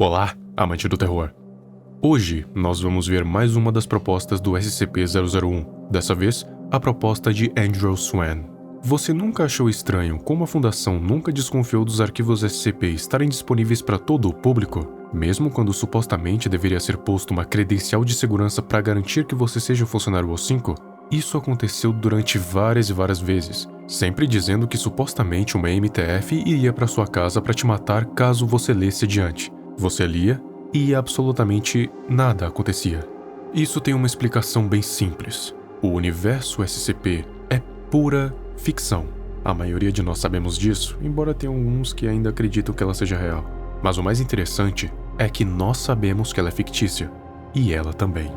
Olá, amante do terror. Hoje, nós vamos ver mais uma das propostas do SCP-001, dessa vez, a proposta de Andrew Swan. Você nunca achou estranho como a Fundação nunca desconfiou dos arquivos SCP estarem disponíveis para todo o público, mesmo quando supostamente deveria ser posto uma credencial de segurança para garantir que você seja um funcionário O5? Isso aconteceu durante várias e várias vezes, sempre dizendo que supostamente uma MTF iria para sua casa para te matar caso você lesse adiante. Você lia e absolutamente nada acontecia. Isso tem uma explicação bem simples. O universo SCP é pura ficção. A maioria de nós sabemos disso, embora tenha alguns que ainda acreditam que ela seja real. Mas o mais interessante é que nós sabemos que ela é fictícia. E ela também.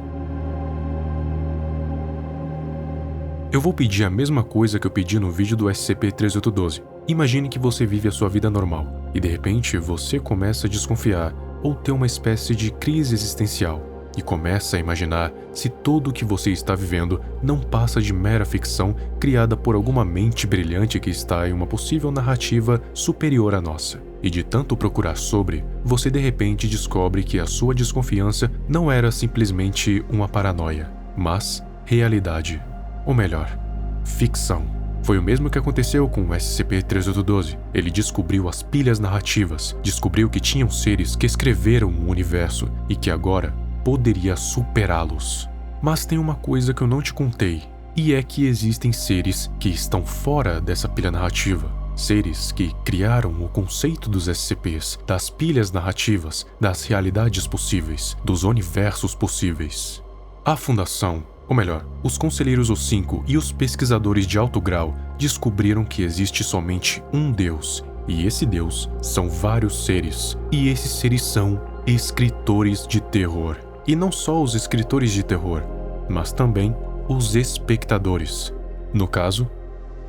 Eu vou pedir a mesma coisa que eu pedi no vídeo do SCP-3812. Imagine que você vive a sua vida normal, e de repente você começa a desconfiar ou ter uma espécie de crise existencial, e começa a imaginar se tudo o que você está vivendo não passa de mera ficção criada por alguma mente brilhante que está em uma possível narrativa superior à nossa. E de tanto procurar sobre, você de repente descobre que a sua desconfiança não era simplesmente uma paranoia, mas realidade. Ou melhor, ficção. Foi o mesmo que aconteceu com o SCP-3812. Ele descobriu as pilhas narrativas, descobriu que tinham seres que escreveram o universo e que agora poderia superá-los. Mas tem uma coisa que eu não te contei, e é que existem seres que estão fora dessa pilha narrativa. Seres que criaram o conceito dos SCPs, das pilhas narrativas, das realidades possíveis, dos universos possíveis. A Fundação, ou melhor, os conselheiros O5 e os pesquisadores de alto grau descobriram que existe somente um Deus, e esse Deus são vários seres, e esses seres são escritores de terror. E não só os escritores de terror, mas também os espectadores. No caso,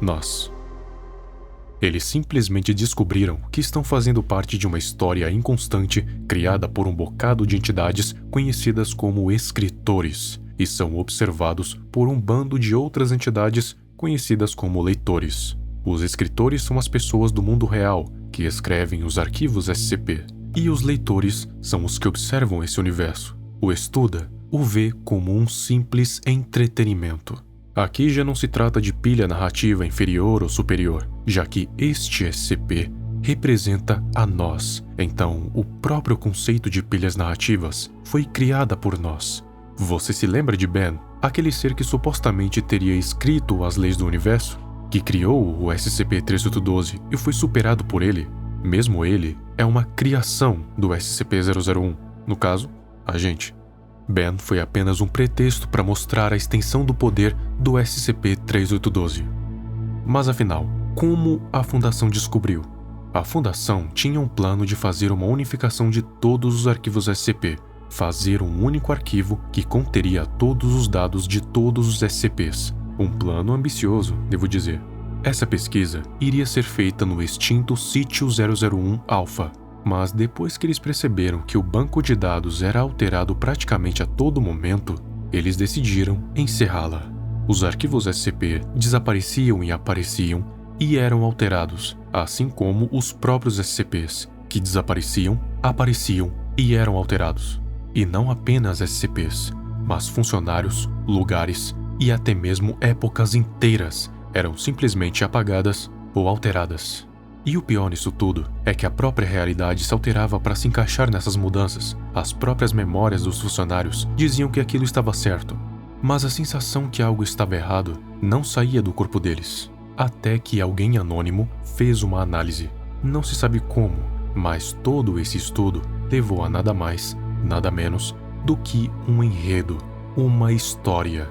nós. Eles simplesmente descobriram que estão fazendo parte de uma história inconstante criada por um bocado de entidades conhecidas como escritores, e são observados por um bando de outras entidades conhecidas como leitores. Os escritores são as pessoas do mundo real que escrevem os arquivos SCP, e os leitores são os que observam esse universo, o estuda, o vê como um simples entretenimento. Aqui já não se trata de pilha narrativa inferior ou superior, já que este SCP representa a nós. Então, o próprio conceito de pilhas narrativas foi criada por nós. Você se lembra de Ben, aquele ser que supostamente teria escrito as leis do universo? Que criou o SCP-3812 e foi superado por ele? Mesmo ele é uma criação do SCP-001, no caso, a gente. Ben foi apenas um pretexto para mostrar a extensão do poder do SCP-3812. Mas afinal, como a Fundação descobriu? A Fundação tinha um plano de fazer uma unificação de todos os arquivos SCP, fazer um único arquivo que conteria todos os dados de todos os SCPs. Um plano ambicioso, devo dizer. Essa pesquisa iria ser feita no extinto Sítio 001 Alpha, mas depois que eles perceberam que o banco de dados era alterado praticamente a todo momento, eles decidiram encerrá-la. Os arquivos SCP desapareciam e apareciam e eram alterados, assim como os próprios SCPs, que desapareciam, apareciam e eram alterados. E não apenas SCPs, mas funcionários, lugares e até mesmo épocas inteiras eram simplesmente apagadas ou alteradas. E o pior nisso tudo é que a própria realidade se alterava para se encaixar nessas mudanças. As próprias memórias dos funcionários diziam que aquilo estava certo, mas a sensação que algo estava errado não saía do corpo deles. Até que alguém anônimo fez uma análise. Não se sabe como, mas todo esse estudo levou a nada mais, nada menos do que um enredo, uma história.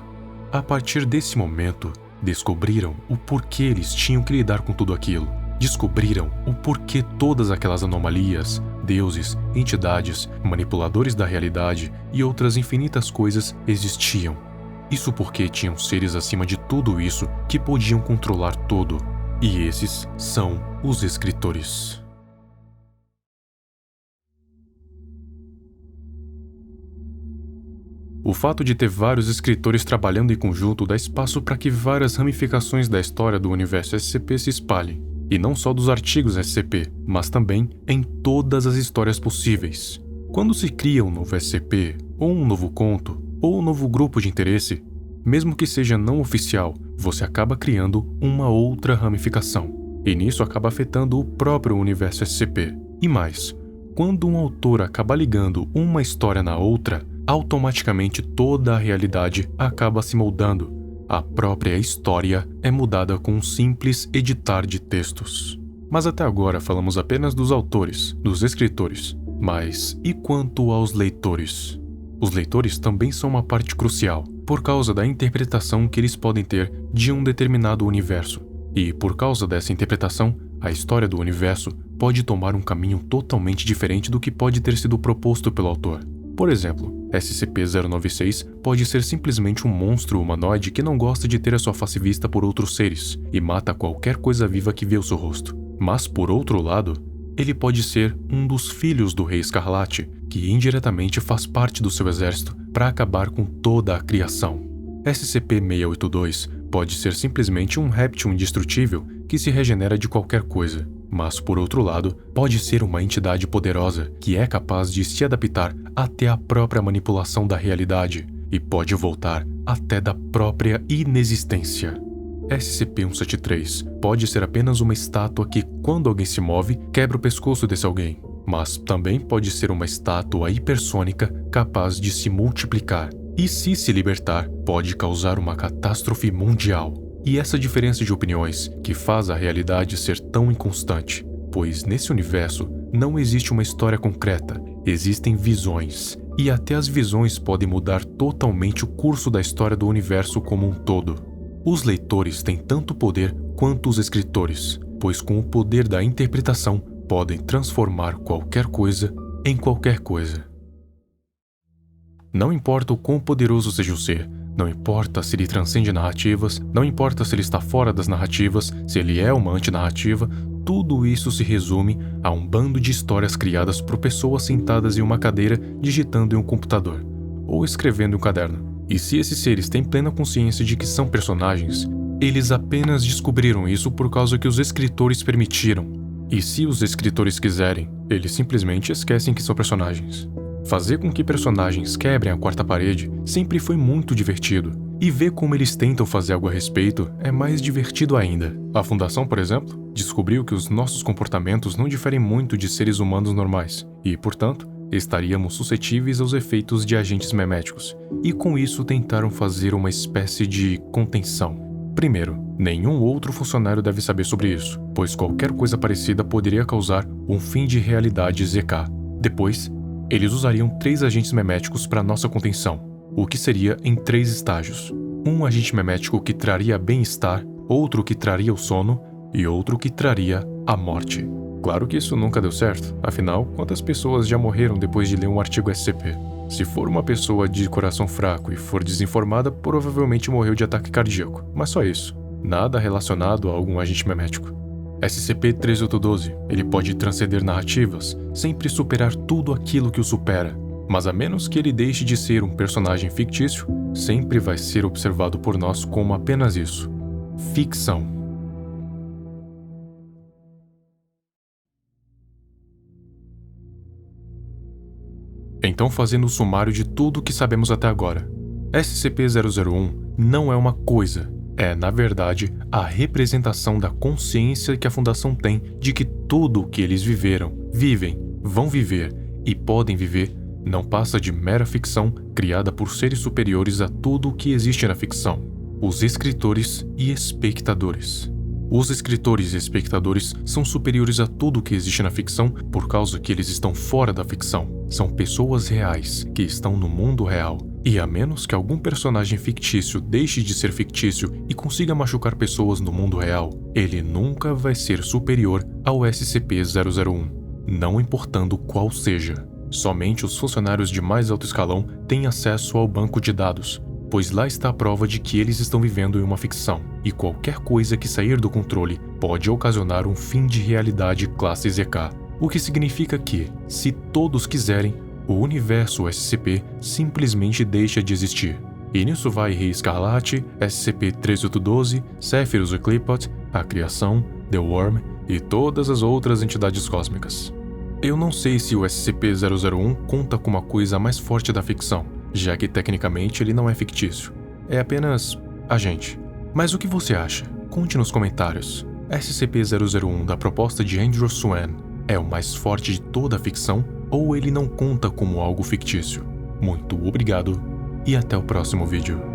A partir desse momento, descobriram o porquê eles tinham que lidar com tudo aquilo. Descobriram o porquê todas aquelas anomalias, deuses, entidades, manipuladores da realidade e outras infinitas coisas existiam. Isso porque tinham seres acima de tudo isso que podiam controlar tudo. E esses são os escritores. O fato de ter vários escritores trabalhando em conjunto dá espaço para que várias ramificações da história do universo SCP se espalhem. E não só dos artigos SCP, mas também em todas as histórias possíveis. Quando se cria um novo SCP, ou um novo conto, ou um novo grupo de interesse, mesmo que seja não oficial, você acaba criando uma outra ramificação, e nisso acaba afetando o próprio universo SCP. E mais, quando um autor acaba ligando uma história na outra, automaticamente toda a realidade acaba se moldando. A própria história é mudada com um simples editar de textos. Mas até agora falamos apenas dos autores, dos escritores. Mas e quanto aos leitores? Os leitores também são uma parte crucial, por causa da interpretação que eles podem ter de um determinado universo. E por causa dessa interpretação, a história do universo pode tomar um caminho totalmente diferente do que pode ter sido proposto pelo autor. Por exemplo, SCP-096 pode ser simplesmente um monstro humanoide que não gosta de ter a sua face vista por outros seres e mata qualquer coisa viva que vê o seu rosto. Mas, por outro lado, ele pode ser um dos filhos do Rei Escarlate, que indiretamente faz parte do seu exército para acabar com toda a criação. SCP-682 pode ser simplesmente um réptil indestrutível que se regenera de qualquer coisa. Mas, por outro lado, pode ser uma entidade poderosa que é capaz de se adaptar até a própria manipulação da realidade e pode voltar até da própria inexistência. SCP-173 pode ser apenas uma estátua que, quando alguém se move, quebra o pescoço desse alguém, mas também pode ser uma estátua hipersônica capaz de se multiplicar e, se libertar, pode causar uma catástrofe mundial. E essa diferença de opiniões que faz a realidade ser tão inconstante, pois nesse universo não existe uma história concreta, existem visões, e até as visões podem mudar totalmente o curso da história do universo como um todo. Os leitores têm tanto poder quanto os escritores, pois com o poder da interpretação podem transformar qualquer coisa em qualquer coisa. Não importa o quão poderoso seja o ser, não importa se ele transcende narrativas, não importa se ele está fora das narrativas, se ele é uma antinarrativa, tudo isso se resume a um bando de histórias criadas por pessoas sentadas em uma cadeira digitando em um computador, ou escrevendo em um caderno. E se esses seres têm plena consciência de que são personagens, eles apenas descobriram isso por causa que os escritores permitiram. E se os escritores quiserem, eles simplesmente esquecem que são personagens. Fazer com que personagens quebrem a quarta parede sempre foi muito divertido, e ver como eles tentam fazer algo a respeito é mais divertido ainda. A Fundação, por exemplo, descobriu que os nossos comportamentos não diferem muito de seres humanos normais, e, portanto, estaríamos suscetíveis aos efeitos de agentes meméticos, e com isso tentaram fazer uma espécie de contenção. Primeiro, nenhum outro funcionário deve saber sobre isso, pois qualquer coisa parecida poderia causar um fim de realidade ZK. Depois, eles usariam 3 agentes meméticos para nossa contenção, o que seria em 3 estágios. Um agente memético que traria bem-estar, outro que traria o sono e outro que traria a morte. Claro que isso nunca deu certo, afinal, quantas pessoas já morreram depois de ler um artigo SCP? Se for uma pessoa de coração fraco e for desinformada, provavelmente morreu de ataque cardíaco, mas só isso, nada relacionado a algum agente memético. SCP-3812, ele pode transcender narrativas, sempre superar tudo aquilo que o supera, mas a menos que ele deixe de ser um personagem fictício, sempre vai ser observado por nós como apenas isso: ficção. Então, fazendo o sumário de tudo o que sabemos até agora, SCP-001 não é uma coisa, é, na verdade, a representação da consciência que a Fundação tem de que tudo o que eles viveram, vivem, vão viver e podem viver não passa de mera ficção criada por seres superiores a tudo o que existe na ficção, os escritores e espectadores. Os escritores e espectadores são superiores a tudo o que existe na ficção por causa que eles estão fora da ficção. São pessoas reais que estão no mundo real. E a menos que algum personagem fictício deixe de ser fictício e consiga machucar pessoas no mundo real, ele nunca vai ser superior ao SCP-001, não importando qual seja. Somente os funcionários de mais alto escalão têm acesso ao banco de dados, pois lá está a prova de que eles estão vivendo em uma ficção, e qualquer coisa que sair do controle pode ocasionar um fim de realidade classe ZK, o que significa que, se todos quiserem, o universo SCP simplesmente deixa de existir. E nisso vai Rei Escarlate, SCP-3812, Sephiroth Eclipot, a Criação, The Worm e todas as outras entidades cósmicas. Eu não sei se o SCP-001 conta como a coisa mais forte da ficção, já que tecnicamente ele não é fictício. É apenas a gente. Mas o que você acha? Conte nos comentários. SCP-001 da proposta de Andrew Swan é o mais forte de toda a ficção ou ele não conta como algo fictício? Muito obrigado e até o próximo vídeo.